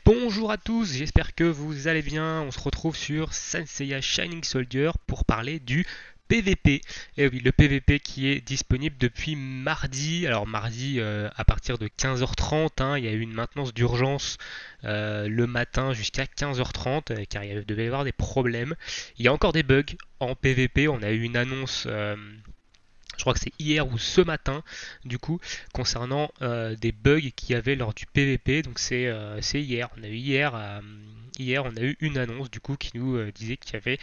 Bonjour à tous, j'espère que vous allez bien. On se retrouve sur Saint Shining Soldier pour parler du PVP. Et oui, le PVP qui est disponible depuis mardi. Alors mardi à partir de 15h30, il y a eu une maintenance d'urgence le matin jusqu'à 15h30 car il devait y avoir des problèmes. Il y a encore des bugs en PVP. On a eu une annonce je crois que c'est hier ou ce matin, du coup, concernant des bugs qu'il y avait lors du PVP. Donc c'est hier. On a eu hier, on a eu une annonce du coup qui nous disait qu'il y avait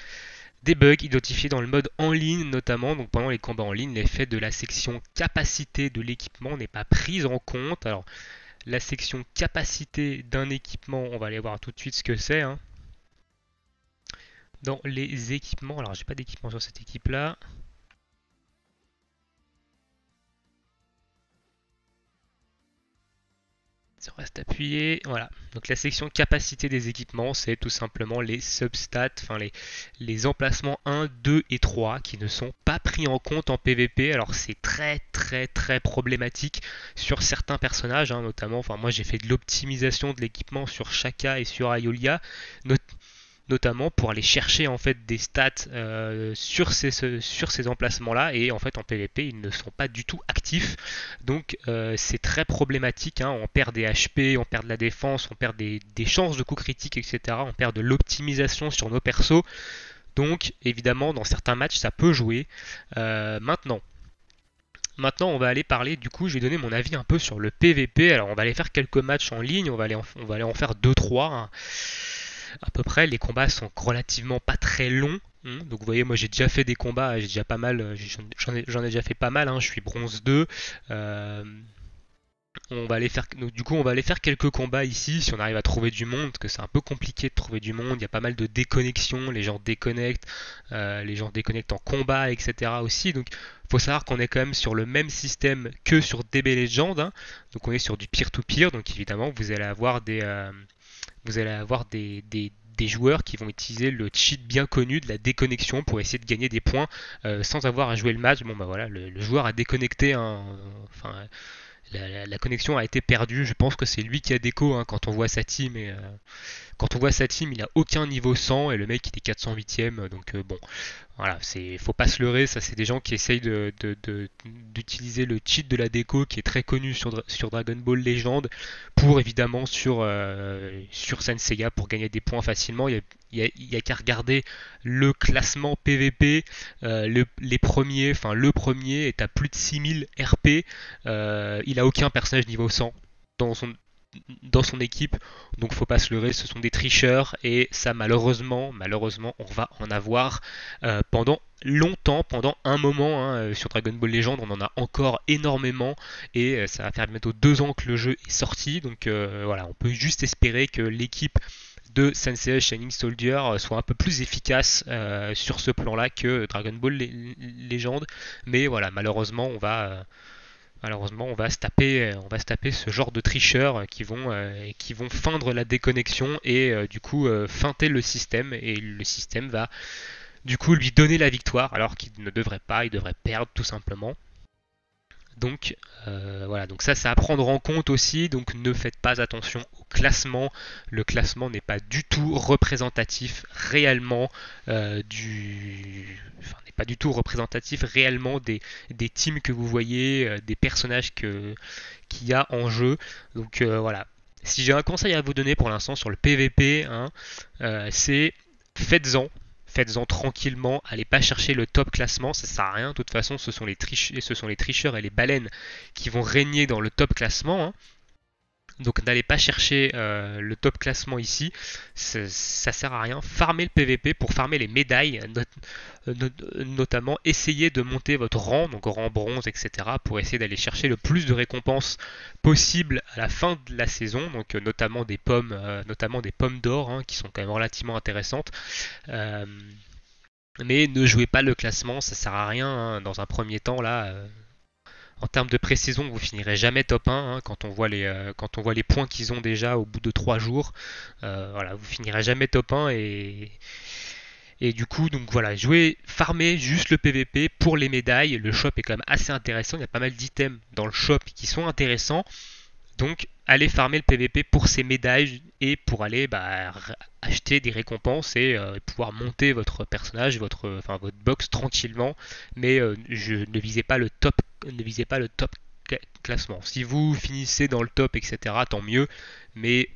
des bugs identifiés dans le mode en ligne notamment. Donc pendant les combats en ligne, l'effet de la section capacité de l'équipement n'est pas prise en compte. Alors la section capacité d'un équipement, on va aller voir tout de suite ce que c'est. Dans les équipements, alors j'ai pas d'équipement sur cette équipe là. On reste appuyé, voilà. Donc la section capacité des équipements, c'est tout simplement les substats, les emplacements 1, 2 et 3 qui ne sont pas pris en compte en PvP. Alors c'est très problématique sur certains personnages, notamment, moi j'ai fait de l'optimisation de l'équipement sur Shaka et sur Aiolia, notamment pour aller chercher en fait des stats sur ces emplacements-là, et en fait en PvP ils ne sont pas du tout actifs, donc c'est très problématique. On perd des HP, on perd de la défense, on perd des chances de coups critiques, etc. On perd de l'optimisation sur nos persos, donc évidemment dans certains matchs ça peut jouer. Maintenant, on va aller parler, du coup, je vais donner mon avis un peu sur le PVP. Alors, on va aller faire quelques matchs en ligne, on va aller en faire deux trois à peu près. Les combats sont relativement pas très longs. Donc vous voyez, moi j'ai déjà fait des combats, j'ai déjà pas mal, j'en ai déjà fait pas mal. Je suis bronze 2. Euh, on va aller faire, donc, du coup, on va aller faire quelques combats ici, si on arrive à trouver du monde, parce que c'est un peu compliqué de trouver du monde. Il y a pas mal de déconnexions, les gens déconnectent en combat, etc. aussi. Donc, faut savoir qu'on est quand même sur le même système que sur DB Legend. Donc, on est sur du peer-to-peer. Donc, évidemment, vous allez avoir des joueurs qui vont utiliser le cheat bien connu de la déconnexion pour essayer de gagner des points sans avoir à jouer le match. Bon bah voilà, le joueur a déconnecté, enfin la connexion a été perdue. Je pense que c'est lui qui a déco quand on voit sa team. Et quand on voit sa team, il a aucun niveau 100 et le mec il est 408ème. Donc bon, voilà, faut pas se leurrer. Ça, c'est des gens qui essayent d'utiliser le cheat de la déco qui est très connu sur Dragon Ball Legend pour évidemment sur Senseiya pour gagner des points facilement. Il y a qu'à regarder le classement PVP. Les premiers, enfin le premier est à plus de 6000 RP. Il a aucun personnage niveau 100 dans son équipe, donc faut pas se leurrer, ce sont des tricheurs et ça malheureusement on va en avoir pendant longtemps, pendant un moment. Sur Dragon Ball Legend on en a encore énormément et ça va faire bientôt 2 ans que le jeu est sorti, donc voilà, on peut juste espérer que l'équipe de Sensei Shining Soldier soit un peu plus efficace sur ce plan-là que Dragon Ball Legend, mais voilà, malheureusement, on va se taper ce genre de tricheurs qui vont feindre la déconnexion et du coup feinter le système, et le système va du coup lui donner la victoire alors qu'il ne devrait pas, il devrait perdre tout simplement. Donc voilà, donc ça c'est à prendre en compte aussi, donc ne faites pas attention au classement. Le classement n'est pas du tout représentatif réellement n'est pas du tout représentatif réellement des teams que vous voyez, des personnages qu'il y a en jeu. Donc voilà. Si j'ai un conseil à vous donner pour l'instant sur le PVP, c'est faites-en, faites-en tranquillement, allez pas chercher le top classement, ça sert à rien. De toute façon, ce sont les tricheurs et les baleines qui vont régner dans le top classement. Donc n'allez pas chercher le top classement ici, ça sert à rien. Farmez le PVP pour farmer les médailles, notamment essayez de monter votre rang, donc rang bronze, etc. pour essayer d'aller chercher le plus de récompenses possible à la fin de la saison, donc notamment des pommes d'or qui sont quand même relativement intéressantes. Euh, mais ne jouez pas le classement, ça sert à rien dans un premier temps là. En termes de pré-saison, vous finirez jamais top 1 quand on voit les points qu'ils ont déjà au bout de 3 jours. Voilà, vous finirez jamais top 1 et du coup, donc voilà, jouez, farmez juste le PVP pour les médailles. Le shop est quand même assez intéressant, il y a pas mal d'items dans le shop qui sont intéressants. Donc aller farmer le PVP pour ses médailles et pour aller acheter des récompenses et pouvoir monter votre personnage, votre box tranquillement. Mais je ne visez pas le top, ne visez pas le top classement. Si vous finissez dans le top, etc., tant mieux. Mais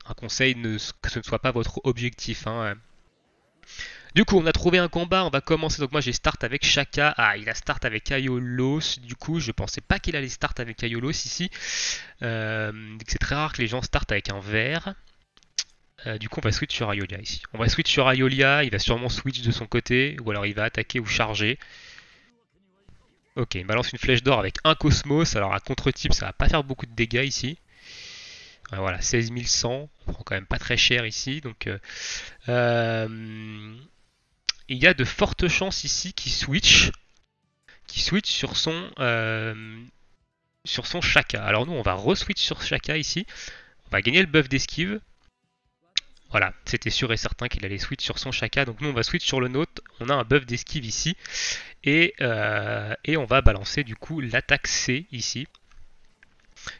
un conseil, que ce ne soit pas votre objectif. Hein. Du coup, on a trouvé un combat, on va commencer. Donc moi j'ai start avec Shaka. Ah, il a start avec Aiolos. Du coup, je pensais pas qu'il allait start avec Aiolos ici. C'est très rare que les gens startent avec un vert. Du coup, on va switch sur Aiolia ici. On va switch sur Aiolia, il va sûrement switch de son côté, ou alors il va attaquer ou charger. Ok, il balance une flèche d'or avec un Cosmos. Alors à contre-type, ça va pas faire beaucoup de dégâts ici. Voilà, 16 100. On prend quand même pas très cher ici. Donc, il y a de fortes chances ici qu'il switch sur son Shaka. Alors nous, on va re-switch sur Shaka ici. On va gagner le buff d'esquive. Voilà, c'était sûr et certain qu'il allait switch sur son Shaka. Donc nous, on va switch sur le nôtre. On a un buff d'esquive ici. Et on va balancer du coup l'attaque C ici,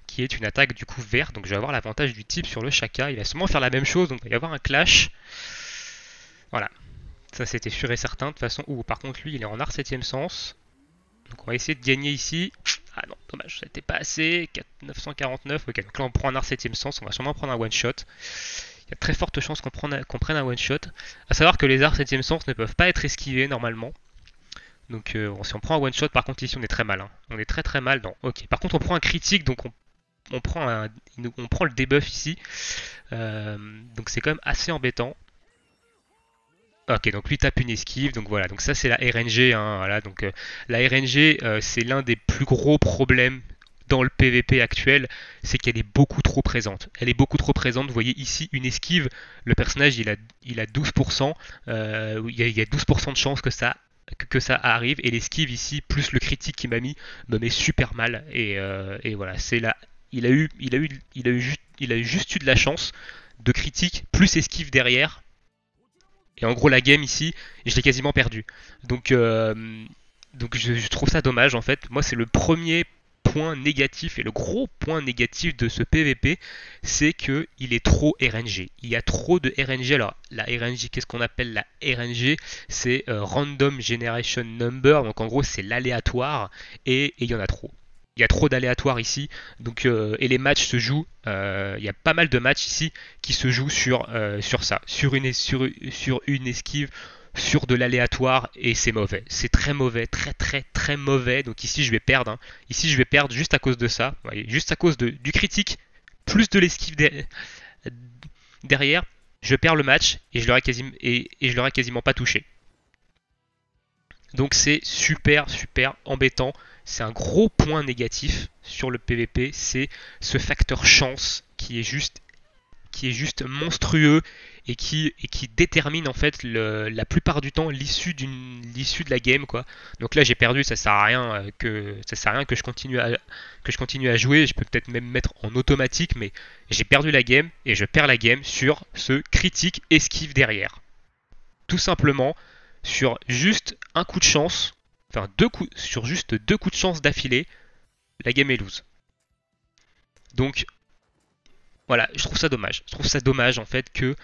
qui est une attaque du coup verte. Donc je vais avoir l'avantage du type sur le Shaka. Il va sûrement faire la même chose, donc il va y avoir un clash. Voilà, ça c'était sûr et certain de toute façon. Par contre lui il est en art 7ème sens. Donc on va essayer de gagner ici. Ah non, dommage, ça n'était pas assez. 949, ok, donc là on prend un art 7ème sens. On va sûrement prendre un one shot. Il y a très forte chance qu'on prenne un one shot. A savoir que les arts 7ème sens ne peuvent pas être esquivés normalement. Donc si on prend un one shot, par contre ici on est très mal. Hein. On est très très mal. Non. Ok. Par contre on prend un critique, donc on prend le debuff ici. Donc c'est quand même assez embêtant. Ok, donc lui tape une esquive, donc voilà, donc ça c'est la RNG, hein, voilà, donc la RNG c'est l'un des plus gros problèmes dans le PVP actuel, c'est qu'elle est beaucoup trop présente. Elle est beaucoup trop présente, vous voyez ici une esquive, le personnage il a 12%, il y a 12% de chance que ça arrive, et l'esquive ici, plus le critique qu'il m'a mis, me met super mal, et voilà, c'est là, il a juste eu de la chance de critique, plus esquive derrière. Et en gros, la game ici, je l'ai quasiment perdu. Donc je trouve ça dommage en fait. Moi, c'est le premier point négatif et le gros point négatif de ce PVP, c'est que il est trop RNG. Il y a trop de RNG. Alors, la RNG, qu'est-ce qu'on appelle la RNG? C'est Random Generation Number. Donc en gros, c'est l'aléatoire et il y en a trop. Il y a trop d'aléatoires ici, donc et les matchs se jouent. Il y a pas mal de matchs ici qui se jouent sur ça, sur une esquive, sur de l'aléatoire, et c'est mauvais. C'est très mauvais, très très très mauvais. Donc ici je vais perdre. Hein. Ici je vais perdre juste à cause de ça, voyez, juste à cause du critique, plus de l'esquive derrière. Je perds le match et je l'aurais quasiment pas touché. Donc c'est super super embêtant. C'est un gros point négatif sur le PVP, c'est ce facteur chance qui est juste monstrueux et qui détermine en fait la plupart du temps l'issue de la game quoi. Donc là j'ai perdu, ça sert à rien que je continue à jouer. Je peux peut-être même mettre en automatique, mais j'ai perdu la game et je perds la game sur ce critique esquive derrière. Tout simplement sur juste un coup de chance. Enfin, sur juste 2 coups de chance d'affilée, la game est lose. Donc, voilà, je trouve ça dommage. Je trouve ça dommage en fait que.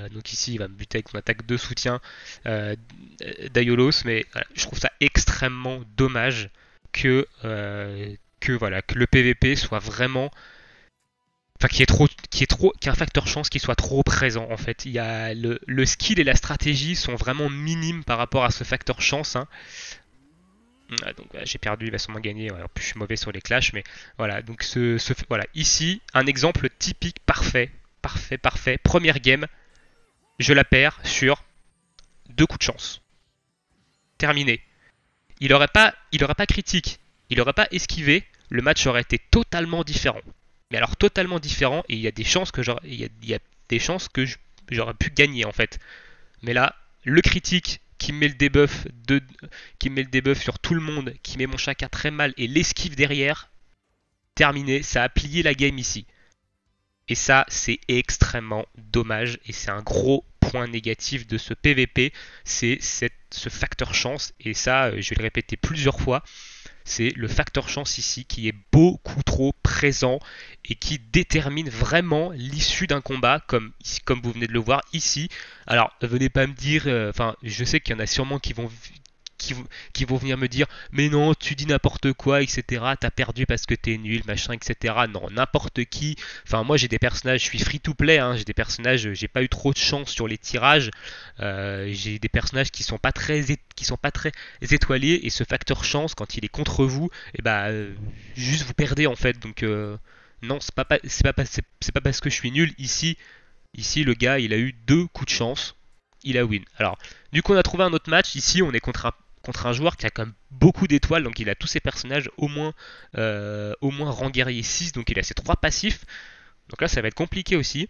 Donc ici, il va me buter avec son attaque de soutien d'Aiolos, mais voilà, je trouve ça extrêmement dommage que le PVP soit vraiment. Enfin, qu'il y ait un facteur chance qui soit trop présent en fait. Il y a le skill et la stratégie sont vraiment minimes par rapport à ce facteur chance. Hein. Donc j'ai perdu, il va sûrement gagner. En plus, je suis mauvais sur les clashs, mais voilà. Donc voilà, ici un exemple typique parfait. Première game, je la perds sur 2 coups de chance. Terminé. Il aurait pas critique, il aurait pas esquivé, le match aurait été totalement différent. Mais alors totalement différent, et il y a des chances que j'aurais pu gagner en fait. Mais là, le critique qui met le debuff sur tout le monde, qui met mon Shaka très mal, et l'esquive derrière, terminé, ça a plié la game ici. Et ça, c'est extrêmement dommage, et c'est un gros point négatif de ce PVP, c'est ce facteur chance, et ça, je vais le répéter plusieurs fois, c'est le facteur chance ici qui est beaucoup trop présent et qui détermine vraiment l'issue d'un combat, comme vous venez de le voir ici. Alors, venez pas me dire, enfin, je sais qu'il y en a sûrement qui, qui vont venir me dire mais non tu dis n'importe quoi etc, t'as perdu parce que t'es nul machin etc. Non, n'importe qui, enfin moi j'ai des personnages, je suis free to play hein, j'ai des personnages, j'ai pas eu trop de chance sur les tirages, j'ai des personnages qui sont pas très étoilés et ce facteur chance quand il est contre vous et bah juste vous perdez en fait donc non c'est pas parce que je suis nul ici le gars il a eu deux coups de chance, il a win. Alors, du coup, on a trouvé un autre match. Ici, on est contre un joueur qui a quand même beaucoup d'étoiles, donc il a tous ses personnages au moins rang guerrier 6, donc il a ses 3 passifs. Donc là, ça va être compliqué aussi.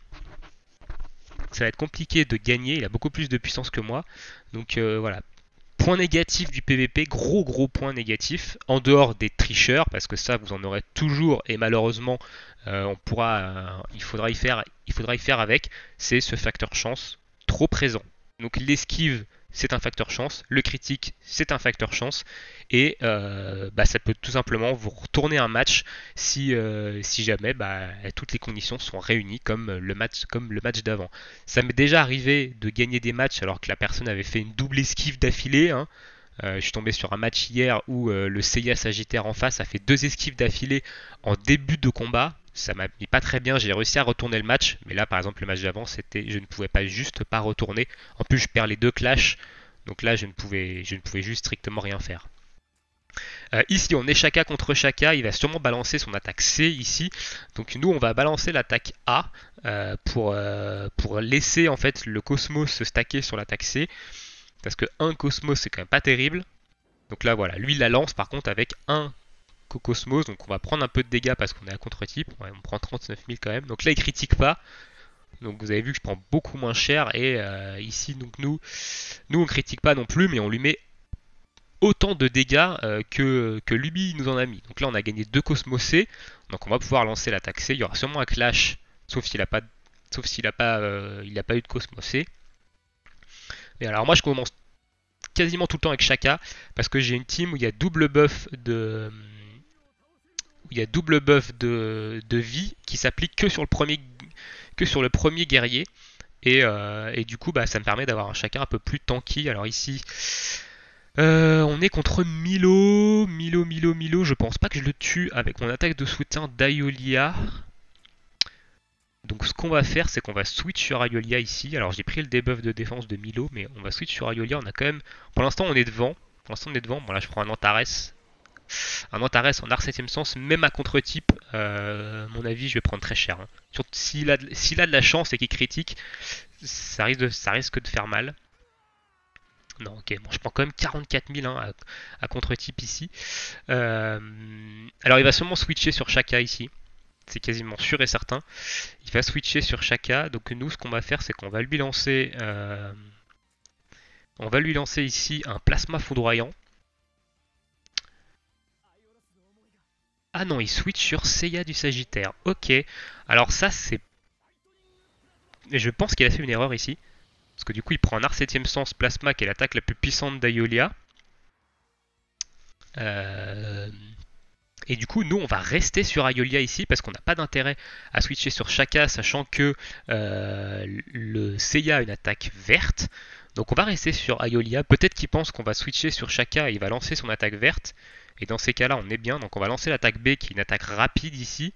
Ça va être compliqué de gagner, il a beaucoup plus de puissance que moi. Donc voilà. Point négatif du PVP, gros point négatif, en dehors des tricheurs, parce que ça vous en aurez toujours, et malheureusement il faudra y faire avec, c'est ce facteur chance trop présent. Donc l'esquive c'est un facteur chance, le critique c'est un facteur chance, et ça peut tout simplement vous retourner un match si jamais toutes les conditions sont réunies comme le match d'avant. Ça m'est déjà arrivé de gagner des matchs alors que la personne avait fait une double esquive d'affilée. Hein. Je suis tombé sur un match hier où le Seiya Sagittaire en face a fait deux esquives d'affilée en début de combat. Ça m'a mis pas très bien, j'ai réussi à retourner le match, mais là par exemple le match d'avant je ne pouvais pas juste pas retourner. En plus je perds les deux clashs, donc là je ne pouvais juste strictement rien faire. Ici on est Shaka contre Shaka, il va sûrement balancer son attaque C ici, donc nous on va balancer l'attaque A pour laisser en fait le Cosmos se stacker sur l'attaque C, parce que un Cosmos c'est quand même pas terrible. Donc là voilà, lui il la lance par contre avec un Cosmos, donc on va prendre un peu de dégâts parce qu'on est à contre-type, ouais, on prend 39 000 quand même, donc là il critique pas, donc vous avez vu que je prends beaucoup moins cher, et ici donc nous on critique pas non plus, mais on lui met autant de dégâts que lui nous en a mis. Donc là on a gagné 2 Cosmos C, donc on va pouvoir lancer l'attaque C, il y aura sûrement un clash, sauf s'il a pas eu de Cosmos C. Mais alors moi je commence quasiment tout le temps avec Shaka, parce que j'ai une team où il y a double buff de vie qui s'applique que sur le premier guerrier, et du coup ça me permet d'avoir un Shaka un peu plus tanky. Alors ici on est contre Milo, je pense pas que je le tue avec mon attaque de soutien d'Aiolia. Donc ce qu'on va faire, c'est qu'on va switch sur Aiolia ici. Alors j'ai pris le debuff de défense de Milo, mais on va switch sur Aiolia. On a quand même, pour l'instant on est devant. Bon là je prends un Antares. Un Antares en art 7ème sens, même à contre-type, mon avis je vais prendre très cher. Hein. Surtout s'il a de la chance et qu'il critique, ça risque de faire mal. Non, ok, bon, je prends quand même 44 000 hein, à contre-type ici. Alors il va seulement switcher sur Shaka ici. C'est quasiment sûr et certain. Il va switcher sur Shaka. Donc nous, ce qu'on va faire, c'est qu'on va lui lancer... on va lui lancer ici un plasma foudroyant. Ah non, il switch sur Seiya du Sagittaire. Ok. Alors ça, c'est... Je pense qu'il a fait une erreur ici. Parce que du coup, il prend un art 7ème sens plasma, qui est l'attaque la plus puissante d'Aiolia. Et du coup, nous, on va rester sur Aiolia ici, parce qu'on n'a pas d'intérêt à switcher sur Shaka, sachant que le Seiya a une attaque verte. Donc on va rester sur Aiolia. Peut-être qu'il pense qu'on va switcher sur Shaka et il va lancer son attaque verte. Et dans ces cas-là, on est bien. Donc on va lancer l'attaque B, qui est une attaque rapide ici,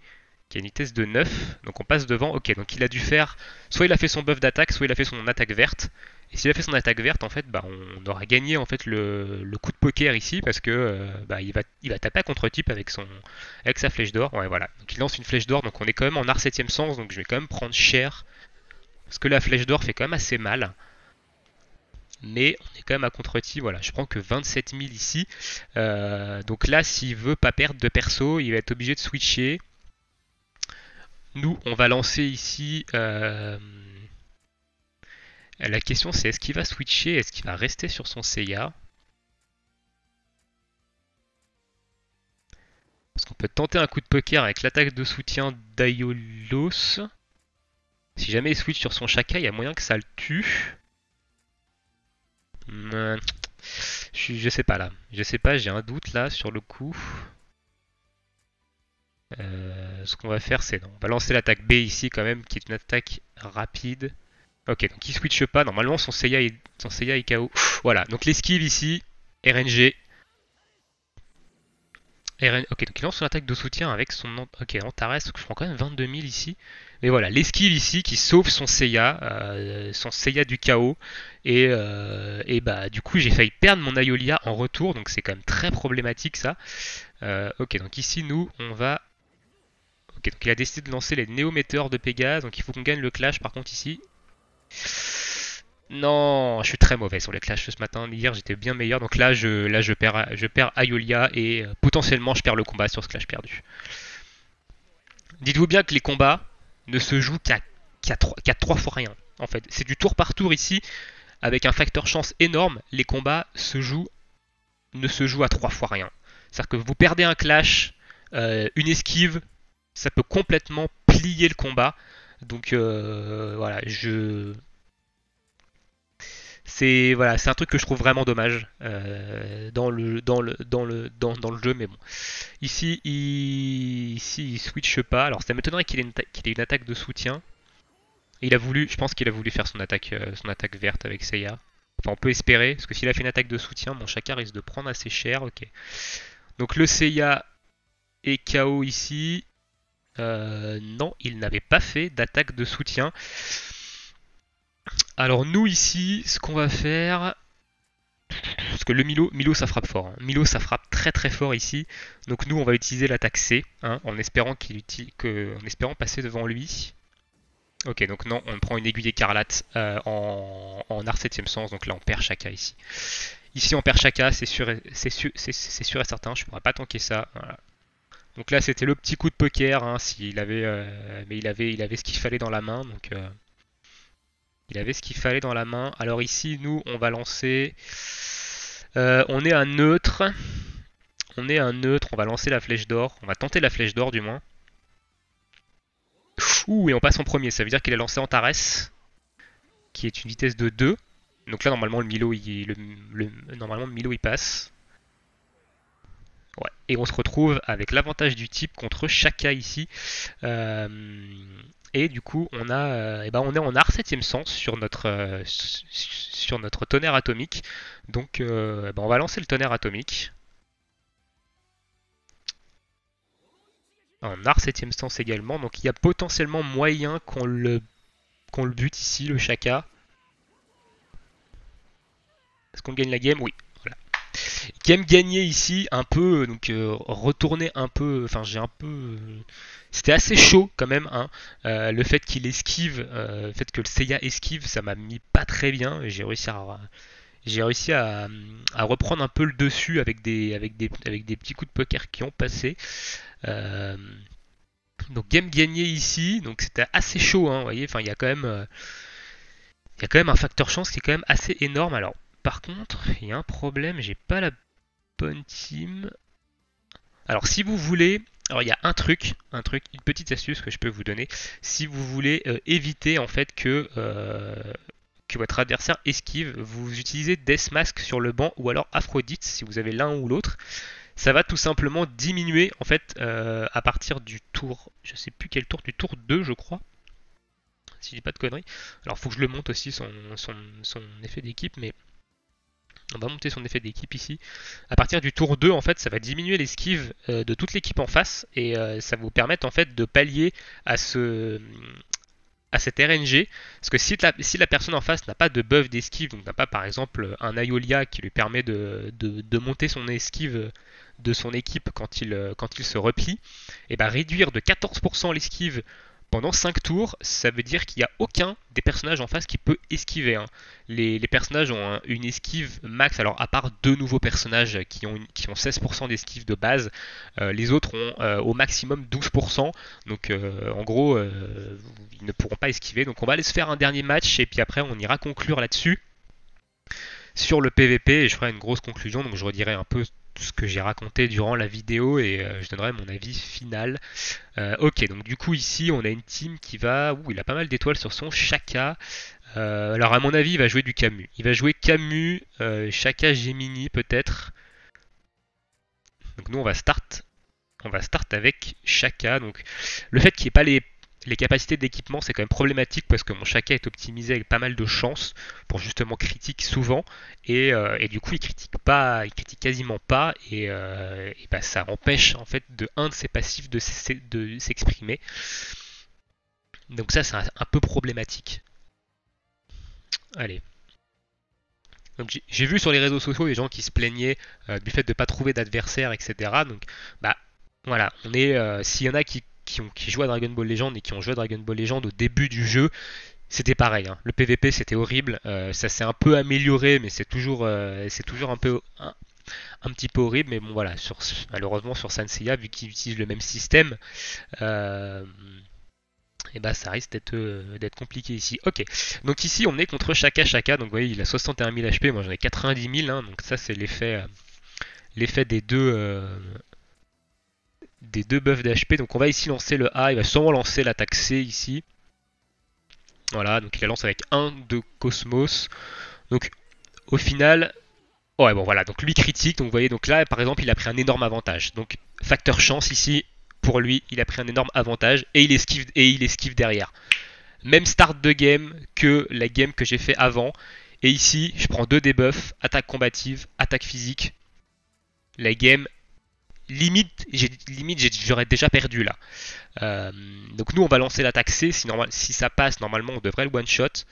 qui a une vitesse de 9. Donc on passe devant. Ok, donc il a dû faire... Soit il a fait son buff d'attaque, soit il a fait son attaque verte. Et s'il a fait son attaque verte, en fait, on aura gagné en fait le coup de poker ici, parce que il va taper à contre-type avec sa flèche d'or. Ouais, voilà. Donc il lance une flèche d'or, donc on est quand même en art 7ème sens, donc je vais quand même prendre cher. Parce que la flèche d'or fait quand même assez mal. Mais on est quand même à contre-type, voilà. Je prends que 27 000 ici. Donc là, s'il veut pas perdre de perso, il va être obligé de switcher. Nous, on va lancer ici... La question c'est est-ce qu'il va switcher, est-ce qu'il va rester sur son Seiya? Parce qu'on peut tenter un coup de poker avec l'attaque de soutien d'Aiolos. Si jamais il switch sur son Shaka, il y a moyen que ça le tue. Je Je sais pas là. Je sais pas, j'ai un doute là sur le coup. Ce qu'on va faire, c'est non. On va lancer l'attaque B ici quand même, qui est une attaque rapide. Ok, donc il switch pas. Normalement, son Seiya est KO. Voilà, donc l'esquive ici, RNG. Ok, donc il lance son attaque de soutien avec ok, Antares, donc je prends quand même 22 000 ici. Mais voilà, l'esquive ici qui sauve son Seiya du chaos. Et bah du coup j'ai failli perdre mon Aeolia en retour, donc c'est quand même très problématique ça. Ok, donc ici nous on va... Ok, donc il a décidé de lancer les néo-météores de Pégase, donc il faut qu'on gagne le clash par contre ici. Non, je suis très mauvais sur les clashs ce matin. Hier, j'étais bien meilleur. Donc je perds Aiolia et potentiellement, je perds le combat sur ce clash perdu. Dites-vous bien que les combats ne se jouent qu'à 3 fois rien. En fait, c'est du tour par tour ici, avec un facteur chance énorme. Les combats ne se jouent à 3 fois rien. C'est-à-dire que vous perdez un clash, une esquive, ça peut complètement plier le combat. Donc voilà, c'est voilà, c'est un truc que je trouve vraiment dommage dans le jeu, mais bon. Ici, il switch pas. Alors ça m'étonnerait qu'il ait une attaque de soutien. Je pense qu'il a voulu faire son attaque verte avec Seiya. Enfin, on peut espérer, parce que s'il a fait une attaque de soutien, mon Shaka risque de prendre assez cher. Ok. Donc le Seiya est KO ici. Non, il n'avait pas fait d'attaque de soutien. Alors nous ici, ce qu'on va faire, parce que le Milo ça frappe fort. Hein. Milo ça frappe très très fort ici. Donc nous on va utiliser l'attaque C, hein, en espérant en espérant passer devant lui. Ok, donc non, on prend une aiguille écarlate en art 7ème sens, donc là on perd Shaka ici. Ici on perd Shaka, c'est sûr, sûr et certain, je pourrais pas tanker ça. Voilà. Donc là c'était le petit coup de poker, hein, mais il avait ce qu'il fallait dans la main, donc il avait ce qu'il fallait dans la main. Alors ici nous on va lancer, on est un neutre, on va lancer la flèche d'or, on va tenter la flèche d'or du moins. Ouh, et on passe en premier, ça veut dire qu'il a lancé Antares, qui est une vitesse de 2. Donc là, normalement, normalement, le Milo il passe. Ouais. Et on se retrouve avec l'avantage du type contre Shaka ici. Euh, et du coup, on est en art 7ème sens sur notre tonnerre atomique. Donc, on va lancer le tonnerre atomique. En art 7ème sens également. Donc, il y a potentiellement moyen qu'on le bute ici, le Shaka. Est-ce qu'on gagne la game? Oui. Voilà. Game gagné ici, un peu, donc retourner un peu, enfin j'ai un peu... C'était assez chaud quand même, hein. Le fait qu'il esquive, le fait que le Seiya esquive, ça m'a mis pas très bien. J'ai réussi à reprendre un peu le dessus avec des petits coups de poker qui ont passé. Euh, donc game gagné ici, donc c'était assez chaud, hein, vous voyez, enfin il y a quand même un facteur chance qui est quand même assez énorme. Alors par contre, il y a un problème, j'ai pas la bonne team. Alors si vous voulez, alors il y a une petite astuce que je peux vous donner. Si vous voulez éviter en fait que votre adversaire esquive, vous utilisez Deathmask sur le banc ou alors Aphrodite si vous avez l'un ou l'autre. Ça va tout simplement diminuer en fait à partir du tour, je sais plus quel tour, du tour 2 je crois, si je dis pas de conneries. Alors faut que je le monte aussi son effet d'équipe, mais on va monter son effet d'équipe ici. À partir du tour 2, en fait, ça va diminuer l'esquive de toute l'équipe en face et ça va vous permettre en fait de pallier à à cet RNG. Parce que si la personne en face n'a pas de buff d'esquive, donc n'a pas par exemple un Aeolia qui lui permet de monter son esquive de son équipe quand il se replie, et ben réduire de 14% l'esquive pendant 5 tours, ça veut dire qu'il n'y a aucun des personnages en face qui peut esquiver. Hein. Les personnages ont une esquive max, alors à part deux nouveaux personnages qui ont 16% d'esquive de base, les autres ont au maximum 12%, donc en gros ils ne pourront pas esquiver. Donc on va aller se faire un dernier match et puis après on ira conclure là-dessus sur le PVP et je ferai une grosse conclusion, donc je redirai un peu tout ce que j'ai raconté durant la vidéo et je donnerai mon avis final. Ok, donc du coup ici on a une team qui va... Ouh, il a pas mal d'étoiles sur son Shaka. Alors à mon avis, il va jouer du Camus. Il va jouer Camus, Shaka Gemini peut-être. Donc nous on va start avec Shaka. Donc le fait qu'il n'y ait pas les capacités d'équipement, c'est quand même problématique parce que mon Shaka est optimisé avec pas mal de chance pour justement critique souvent et du coup il critique pas, il critique quasiment pas et bah, ça empêche en fait de un de ses passifs de s'exprimer. Donc ça c'est un peu problématique. Allez. Donc j'ai vu sur les réseaux sociaux des gens qui se plaignaient du fait de ne pas trouver d'adversaire, etc. Donc bah voilà, on est s'il y en a qui jouent à Dragon Ball Legend et qui ont joué à Dragon Ball Legend au début du jeu, c'était pareil. Hein. Le PVP c'était horrible, ça s'est un peu amélioré, mais c'est toujours un petit peu horrible. Mais bon voilà, malheureusement sur Sanseiya, vu qu'ils utilisent le même système, euh, et bah ça risque d'être compliqué ici. Ok, donc ici on est contre Shaka Shaka, donc vous voyez il a 61 000 HP, moi j'en ai 90 000, hein, donc ça c'est l'effet des deux buffs d'HP. Donc on va ici lancer le A, il va sûrement lancer l'attaque C ici. Voilà, donc il la lance avec 1 de Cosmos. Donc au final, ouais bon voilà, donc lui critique, donc vous voyez, donc là par exemple il a pris un énorme avantage. Donc facteur chance ici, pour lui, il a pris un énorme avantage et il esquive derrière. Même start de game que la game que j'ai fait avant. Et ici, je prends 2 debuffs, attaque combative, attaque physique. La game, limite, j'aurais déjà perdu là. Donc nous, on va lancer l'attaque C. Si ça passe, normalement, on devrait le one-shot.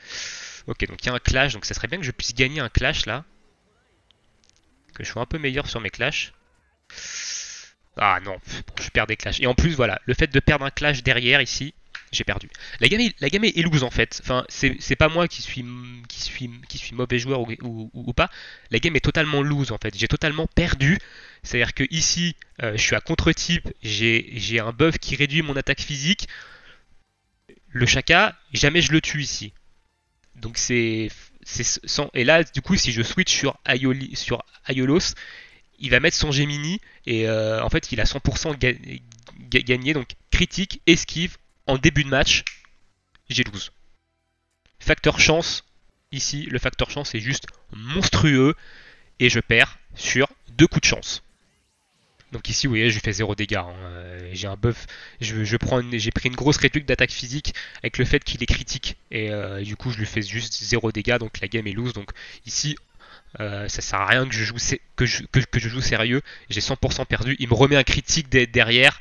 Ok, donc il y a un clash. Donc ça serait bien que je puisse gagner un clash là. Que je sois un peu meilleur sur mes clashs. Ah non, bon, je perds des clashs. Et en plus, voilà, le fait de perdre un clash derrière ici, j'ai perdu. La gamme est loose en fait. Enfin, c'est pas moi qui suis mauvais joueur ou pas. La game est totalement loose en fait. J'ai totalement perdu. C'est-à-dire que ici, je suis à contre-type. J'ai un buff qui réduit mon attaque physique. Le Shaka, jamais je le tue ici. Donc et là, du coup, si je switch sur Aiolos, il va mettre son Gemini et en fait il a 100% gagné, donc critique, esquive, en début de match, j'ai 12. Facteur chance, ici le facteur chance est juste monstrueux et je perds sur 2 coups de chance. Donc ici, vous voyez, je lui fais 0 dégâts. Hein. J'ai un buff, j'ai pris une grosse réduction d'attaque physique avec le fait qu'il est critique. Et du coup, je lui fais juste 0 dégâts, donc la game est loose. Donc ici, ça sert à rien que je joue sérieux. J'ai 100% perdu. Il me remet un critique derrière.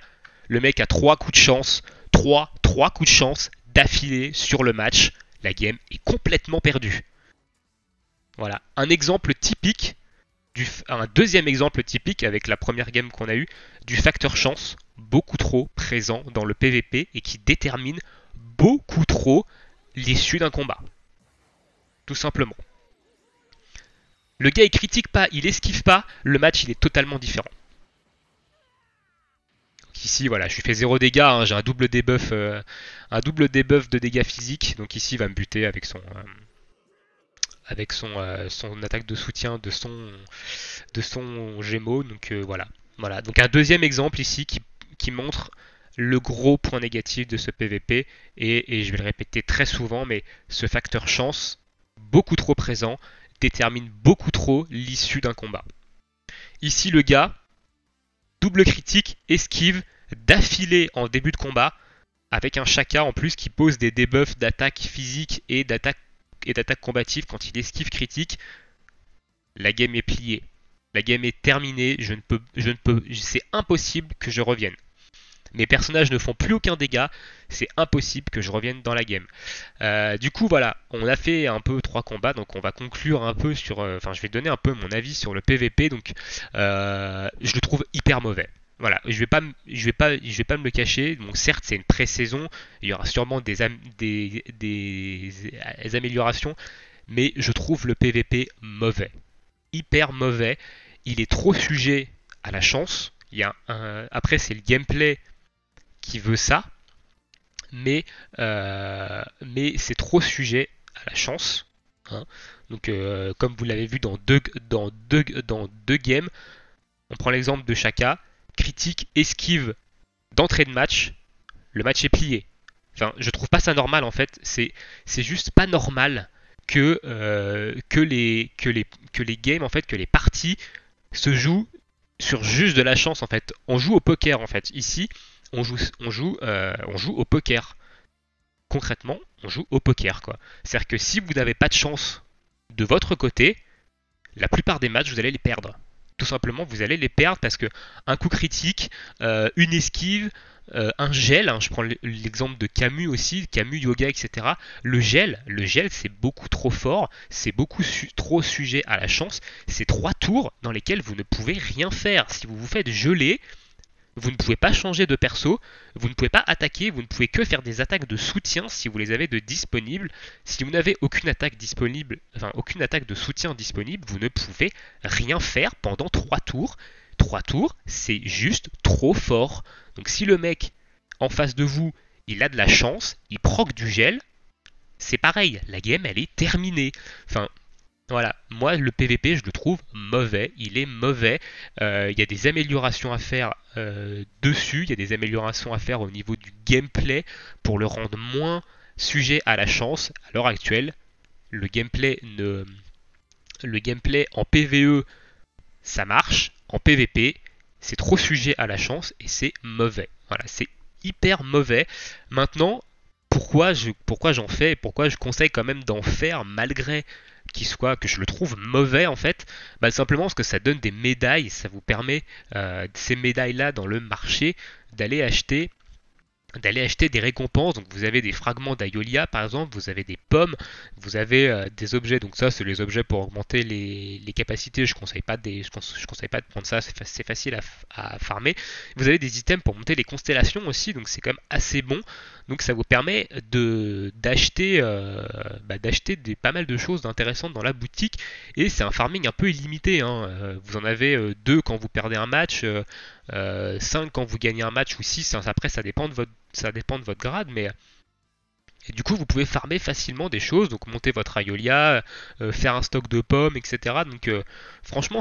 Le mec a 3 coups de chance. 3 coups de chance d'affilée sur le match. La game est complètement perdue. Voilà. Un deuxième exemple typique avec la première game qu'on a eue du facteur chance beaucoup trop présent dans le PVP et qui détermine beaucoup trop l'issue d'un combat. Tout simplement. Le gars il critique pas, il esquive pas, le match il est totalement différent. Donc ici voilà, je lui fais 0 dégâts, hein, j'ai un double debuff de dégâts physiques, donc ici il va me buter avec son attaque de soutien de son Gémeaux. Donc voilà. Voilà. Donc un deuxième exemple ici qui montre le gros point négatif de ce PVP et je vais le répéter très souvent, mais ce facteur chance, beaucoup trop présent, détermine beaucoup trop l'issue d'un combat. Ici le gars, double critique, esquive, d'affilée en début de combat, avec un Shaka en plus qui pose des debuffs d'attaque physique et d'attaque combative quand il esquive critique. La game est pliée. La game est terminée, c'est impossible que je revienne. Mes personnages ne font plus aucun dégât, c'est impossible que je revienne dans la game. Du coup, voilà, on a fait un peu 3 combats, donc on va conclure un peu sur. Enfin, je vais donner un peu mon avis sur le PVP, donc je le trouve hyper mauvais. Voilà, je vais pas me le cacher. Bon, certes, c'est une pré-saison, il y aura sûrement des améliorations, mais je trouve le PVP mauvais, hyper mauvais. Il est trop sujet à la chance. Après, c'est le gameplay qui veut ça, mais c'est trop sujet à la chance. Hein. Donc, comme vous l'avez vu dans deux games, on prend l'exemple de Shaka, critique, esquive d'entrée de match, le match est plié. Enfin, je trouve pas ça normal en fait. C'est juste pas normal que les games, en fait, que les parties se jouent sur juste de la chance en fait. On joue au poker en fait. Ici, on joue au poker. Concrètement, on joue au poker quoi. C'est-à-dire que si vous n'avez pas de chance de votre côté, la plupart des matchs, vous allez les perdre. Tout simplement, vous allez les perdre parce que un coup critique, une esquive, un gel, hein, je prends l'exemple de Camus aussi, Camus Yoga, etc. Le gel, c'est beaucoup trop fort, c'est beaucoup trop sujet à la chance. C'est 3 tours dans lesquels vous ne pouvez rien faire. Si vous vous faites geler, vous ne pouvez pas changer de perso, vous ne pouvez pas attaquer, vous ne pouvez que faire des attaques de soutien si vous les avez de disponibles. Si vous n'avez aucune attaque disponible, enfin aucune attaque de soutien disponible, vous ne pouvez rien faire pendant 3 tours. 3 tours, c'est juste trop fort. Donc si le mec en face de vous, il a de la chance, il proc du gel, c'est pareil, la game elle est terminée. Enfin, voilà, moi le PVP je le trouve mauvais, il est mauvais. Il y a des améliorations à faire dessus, il y a des améliorations à faire au niveau du gameplay pour le rendre moins sujet à la chance. À l'heure actuelle, le gameplay, le gameplay en PVE ça marche, en PVP c'est trop sujet à la chance et c'est mauvais. Voilà, c'est hyper mauvais. Maintenant, pourquoi j'en fais et pourquoi je conseille quand même d'en faire malgré que je le trouve mauvais en fait, bah, simplement parce que ça donne des médailles, ça vous permet ces médailles là dans le marché d'aller acheter des récompenses. Donc vous avez des fragments d'Aiolia par exemple, vous avez des pommes, vous avez des objets. Donc ça c'est les objets pour augmenter les capacités. Je conseille pas de prendre ça, c'est facile à farmer. Vous avez des items pour monter les constellations aussi, donc c'est quand même assez bon. Donc ça vous permet d'acheter pas mal de choses intéressantes dans la boutique, et c'est un farming un peu illimité, hein. Vous en avez 2 quand vous perdez un match, 5 quand vous gagnez un match, ou 6, hein. Après ça dépend de votre grade, mais et du coup vous pouvez farmer facilement des choses, donc monter votre Aiolia, faire un stock de pommes, etc. Donc franchement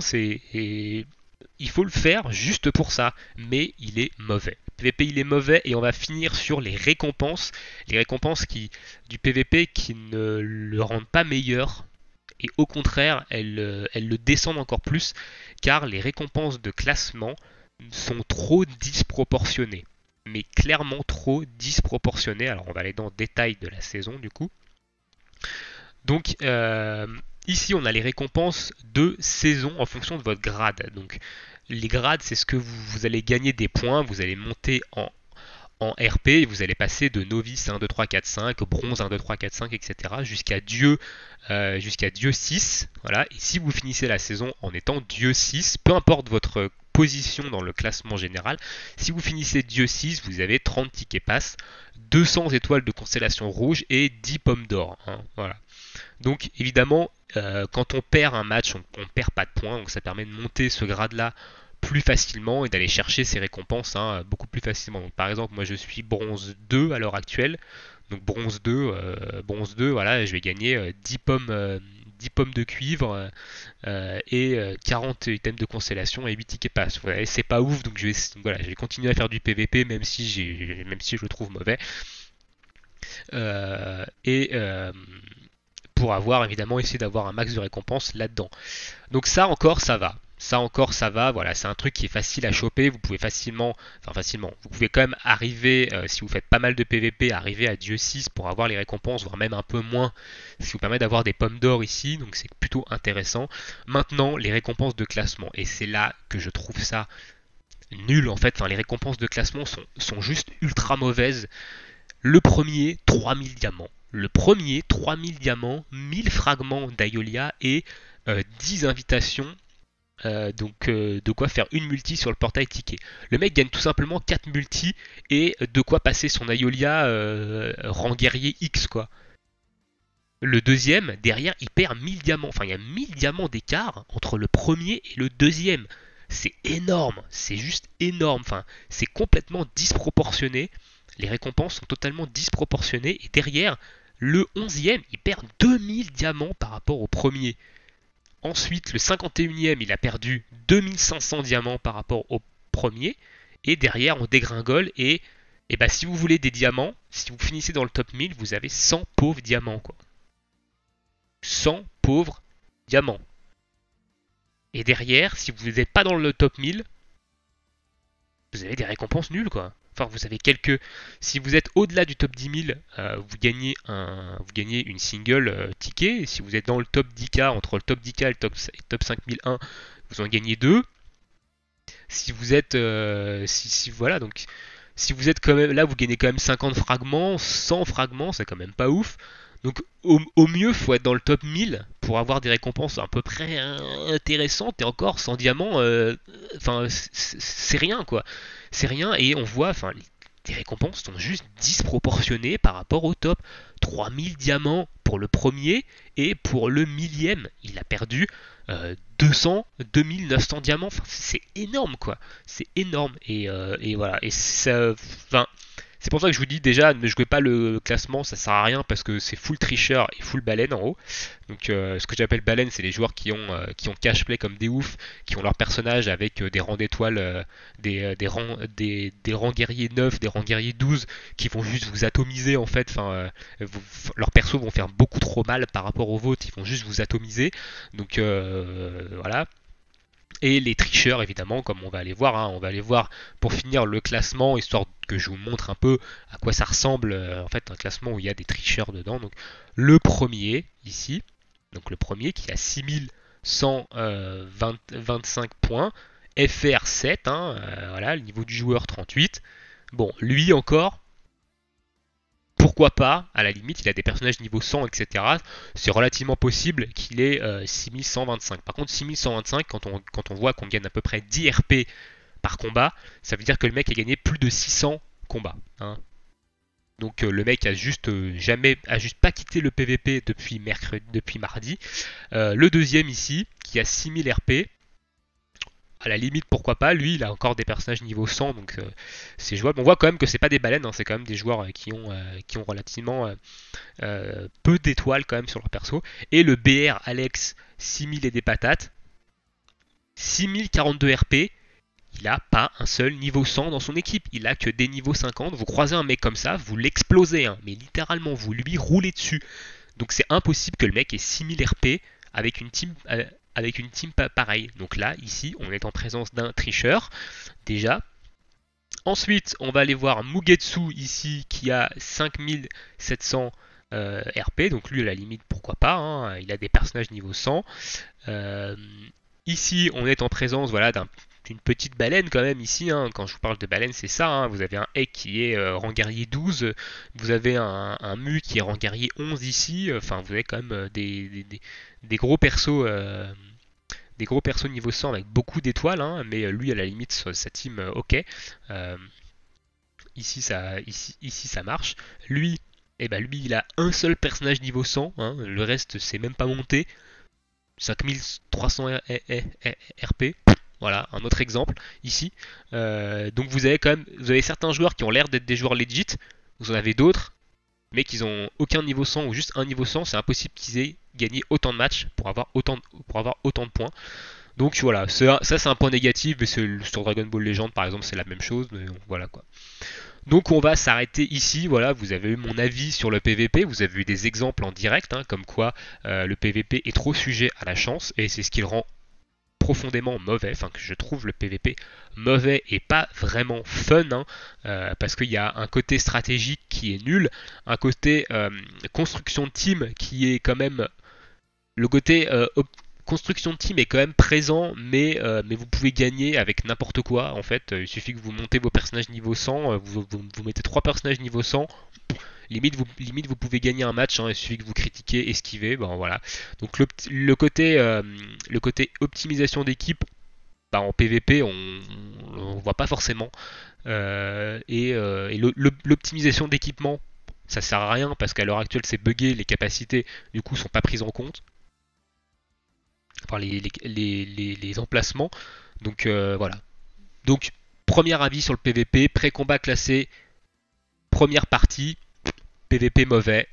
il faut le faire juste pour ça, mais il est mauvais. PVP il est mauvais, et on va finir sur les récompenses du PVP qui ne le rendent pas meilleur, et au contraire elles le descendent encore plus, car les récompenses de classement sont trop disproportionnées, mais clairement trop disproportionnées. Alors on va aller dans le détail de la saison du coup. Donc ici on a les récompenses de saison en fonction de votre grade. Donc les grades c'est ce que vous allez gagner des points, vous allez monter en RP, et vous allez passer de novice 1, 2, 3, 4, 5, bronze 1, 2, 3, 4, 5, etc. Jusqu'à Dieu 6. Voilà. Et si vous finissez la saison en étant Dieu 6, peu importe votre position dans le classement général, si vous finissez Dieu 6, vous avez 30 tickets pass, 200 étoiles de constellation rouge et 10 pommes d'or, hein. Voilà. Donc évidemment, quand on perd un match, on ne perd pas de points, donc ça permet de monter ce grade-là plus facilement et d'aller chercher ses récompenses, hein, beaucoup plus facilement. Donc, par exemple, moi je suis bronze 2 à l'heure actuelle. Donc bronze 2, voilà, je vais gagner 10 pommes de cuivre et 40 items de constellation et 8 tickets pass. Voilà, c'est pas ouf, donc je vais continuer à faire du PVP même si je le trouve mauvais. Et pour avoir évidemment essayé d'avoir un max de récompenses là-dedans. Donc ça encore ça va. Ça encore ça va, voilà, c'est un truc qui est facile à choper, vous pouvez facilement, vous pouvez quand même arriver, si vous faites pas mal de PVP, arriver à Dieu 6 pour avoir les récompenses, voire même un peu moins, ce qui vous permet d'avoir des pommes d'or ici, donc c'est plutôt intéressant. Maintenant, les récompenses de classement, et c'est là que je trouve ça nul en fait, enfin, les récompenses de classement sont juste ultra mauvaises. Le premier, 3000 diamants. Le premier, 3000 diamants, 1000 fragments d'Aiolia et 10 invitations. Donc de quoi faire une multi sur le portail ticket. Le mec gagne tout simplement 4 multi et de quoi passer son Aiolia rang guerrier X quoi. Le deuxième, derrière, il perd 1000 diamants. Enfin, il y a 1000 diamants d'écart entre le premier et le deuxième. C'est énorme, c'est juste énorme. Enfin, c'est complètement disproportionné. Les récompenses sont totalement disproportionnées. Et derrière, le 11e, il perd 2000 diamants par rapport au premier. Ensuite, le 51e, il a perdu 2500 diamants par rapport au premier. Et derrière, on dégringole et Et bah si vous voulez des diamants, si vous finissez dans le top 1000, vous avez 100 pauvres diamants quoi. 100 pauvres diamants. Et derrière, si vous n'êtes pas dans le top 1000, vous avez des récompenses nulles quoi. Enfin, vous avez quelques. Si vous êtes au-delà du top 10 000, vous gagnez une single ticket. Et si vous êtes dans le top 10K, entre le top 10K et le top 5001, vous en gagnez deux. Si vous êtes. Voilà, donc. Si vous êtes quand même. Là, vous gagnez quand même 50 fragments, 100 fragments, c'est quand même pas ouf. Donc, au mieux, il faut être dans le top 1000 pour avoir des récompenses à peu près intéressantes. Et encore, 100 diamants, enfin, c'est rien quoi. C'est rien et on voit, enfin, les récompenses sont juste disproportionnées par rapport au top. 3000 diamants pour le premier et pour le millième, il a perdu 2900 diamants. Enfin, c'est énorme quoi. C'est énorme et voilà. Et ça, enfin, c'est pour ça que je vous dis déjà, ne jouez pas le classement, ça sert à rien parce que c'est full tricheur et full baleine en haut. Donc ce que j'appelle baleine, c'est les joueurs qui ont cash play comme des oufs, qui ont leur personnage avec des rangs d'étoiles, des rangs guerriers 9, des rangs guerriers 12, qui vont juste vous atomiser en fait. Enfin, leurs persos vont faire beaucoup trop mal par rapport aux vôtres, ils vont juste vous atomiser. Donc voilà. Et les tricheurs évidemment comme on va aller voir, hein, on va aller voir pour finir le classement histoire que je vous montre un peu à quoi ça ressemble en fait un classement où il y a des tricheurs dedans. Donc le premier ici, donc le premier qui a 6125 points, FR 7, hein, voilà, le niveau du joueur 38. Bon, lui encore, pourquoi pas, à la limite, il a des personnages niveau 100, etc. C'est relativement possible qu'il ait 6125. Par contre, 6125, quand on voit qu'on gagne à peu près 10 RP par combat, ça veut dire que le mec a gagné plus de 600 combats. Hein. Donc le mec a juste pas quitté le PVP depuis mardi. Le deuxième ici, qui a 6000 RP, à la limite pourquoi pas, lui il a encore des personnages niveau 100 donc c'est jouable. On voit quand même que c'est pas des baleines, hein, c'est quand même des joueurs qui ont relativement peu d'étoiles quand même sur leur perso. Et le BR Alex 6000 et des patates, 6042 RP, il a pas un seul niveau 100 dans son équipe, il a que des niveaux 50. Vous croisez un mec comme ça, vous l'explosez, hein, mais littéralement vous lui roulez dessus. Donc c'est impossible que le mec ait 6000 RP avec une team pareille. Donc là, ici, on est en présence d'un tricheur, déjà. Ensuite, on va aller voir Mugetsu ici, qui a 5700 RP. Donc lui, à la limite, pourquoi pas. Hein, il a des personnages niveau 100. Ici, on est en présence voilà, d'une petite baleine quand même ici. Hein. Quand je vous parle de baleine, c'est ça. Hein. Vous avez un Egg qui est rang guerrier 12. Vous avez un Mu qui est rang guerrier 11 ici. Enfin, vous avez quand même des gros persos. Des gros persos niveau 100 avec beaucoup d'étoiles, hein, mais lui à la limite sa team ok. Ici ça marche. Lui, lui il a un seul personnage niveau 100, hein, le reste c'est même pas monté. 5300 RP. Voilà, un autre exemple ici. Donc vous avez certains joueurs qui ont l'air d'être des joueurs legit, vous en avez d'autres, mais qu'ils ont aucun niveau 100 ou juste un niveau 100, c'est impossible qu'ils aient gagné autant de matchs pour avoir autant de points. Donc voilà, ça c'est un point négatif, mais sur Dragon Ball Legend par exemple c'est la même chose, mais voilà quoi. Donc on va s'arrêter ici, voilà, vous avez eu mon avis sur le PVP, vous avez eu des exemples en direct, hein, comme quoi le PVP est trop sujet à la chance, et c'est ce qui le rend profondément mauvais, enfin que je trouve le PVP mauvais et pas vraiment fun, hein, parce qu'il y a un côté stratégique qui est nul, un côté construction de team qui est quand même... Le côté construction de team est quand même présent, mais vous pouvez gagner avec n'importe quoi en fait. Il suffit que vous montez vos personnages niveau 100, vous mettez 3 personnages niveau 100, limite vous pouvez gagner un match, hein, il suffit que vous critiquez, esquivez, ben voilà. Donc le côté optimisation d'équipe, bah, en PVP on voit pas forcément. L'optimisation d'équipement, ça sert à rien parce qu'à l'heure actuelle c'est buggé, les capacités du coup sont pas prises en compte. Enfin les emplacements. Donc voilà. Donc premier avis sur le PVP, pré-combat classé, première partie, PVP mauvais.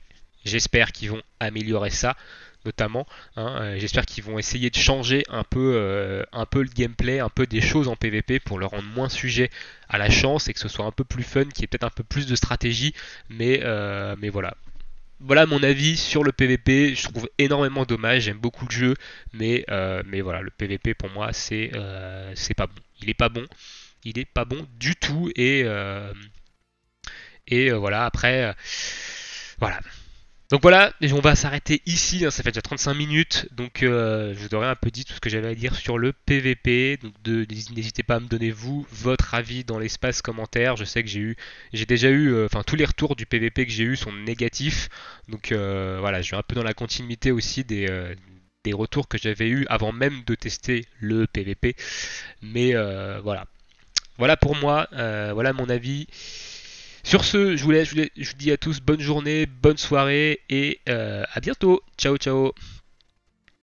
J'espère qu'ils vont améliorer ça. notamment. Hein. J'espère qu'ils vont essayer de changer un peu le gameplay, un peu des choses en PvP pour le rendre moins sujet à la chance et que ce soit un peu plus fun, qu'il y ait peut-être un peu plus de stratégie. Mais voilà. Voilà mon avis sur le PvP. Je trouve énormément dommage. J'aime beaucoup le jeu, mais voilà, le PvP pour moi c'est pas bon. Il est pas bon. Il est pas bon du tout et voilà après voilà. Donc voilà, on va s'arrêter ici, hein, ça fait déjà 35 minutes, donc je vous aurais un peu dit tout ce que j'avais à dire sur le PVP, donc n'hésitez pas à me donner vous votre avis dans l'espace commentaire. Je sais que j'ai déjà eu, enfin tous les retours du PVP que j'ai eu sont négatifs, donc voilà, je suis un peu dans la continuité aussi des retours que j'avais eu avant même de tester le PVP, mais voilà, voilà pour moi, voilà mon avis. Sur ce, je vous dis à tous bonne journée, bonne soirée et à bientôt. Ciao ciao.